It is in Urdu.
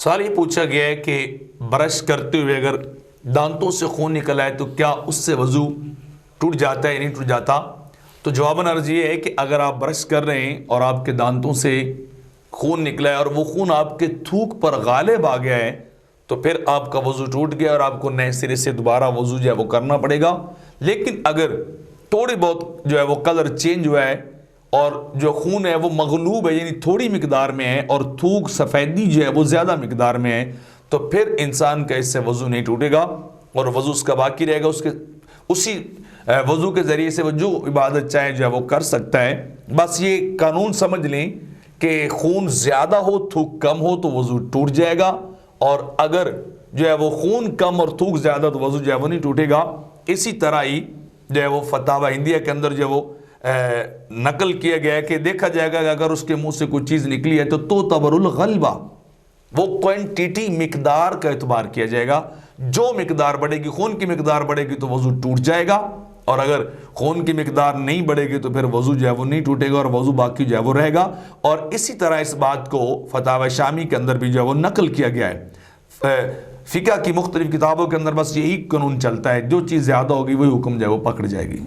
سوال یہ پوچھا گیا ہے کہ برش کرتے ہوئے اگر دانتوں سے خون نکل آئے تو کیا اس سے وضو ٹوٹ جاتا ہے یا نہیں ٹوٹ جاتا؟ تو جواباً عرض یہ ہے کہ اگر آپ برش کر رہے ہیں اور آپ کے دانتوں سے خون نکلا ہے اور وہ خون آپ کے تھوک پر غالب آ گیا ہے تو پھر آپ کا وضو ٹوٹ گیا اور آپ کو نئے سرے سے دوبارہ وضو جو ہے وہ کرنا پڑے گا۔ لیکن اگر تھوڑی بہت جو ہے وہ کلر چینج ہوا ہے اور جو خون ہے وہ مغلوب ہے، یعنی تھوڑی مقدار میں ہے، اور تھوک سفیدی جو ہے وہ زیادہ مقدار میں ہے، تو پھر انسان کا اس سے وضو نہیں ٹوٹے گا اور وضو اس کا باقی رہے گا۔ اسی وضو کے ذریعے سے وہ جو عبادت چاہے جو ہے وہ کر سکتا ہے۔ بس یہ قانون سمجھ لیں کہ خون زیادہ ہو تھوک کم ہو تو وضو ٹوٹ جائے گا، اور اگر جو ہے وہ خون کم اور تھوک زیادہ تو وضو جو ہے وہ نہیں ٹوٹے گا۔ اسی طرح ہی جو ہے وہ فتاوی ہندیہ کے اندر جو وہ نقل کیا گیا ہے کہ دیکھا جائے گا کہ اگر اس کے منہ سے کوئی چیز نکلی ہے تو تعتبر الغلبہ، وہ کوانٹیٹی مقدار کا اعتبار کیا جائے گا۔ جو مقدار بڑھے گی، خون کی مقدار بڑھے گی تو وضو ٹوٹ جائے گا، اور اگر خون کی مقدار نہیں بڑھے گی تو پھر وضو جو ہے وہ نہیں ٹوٹے گا اور وضو باقی جو ہے وہ رہے گا۔ اور اسی طرح اس بات کو فتاوی شامی کے اندر بھی جو ہے وہ نقل کیا گیا ہے۔ فقہ کی مختلف کتابوں کے اندر بس یہی قانون چلتا ہے، جو چیز زیادہ ہوگی وہی حکم جو ہے وہ پکڑ جائے گی۔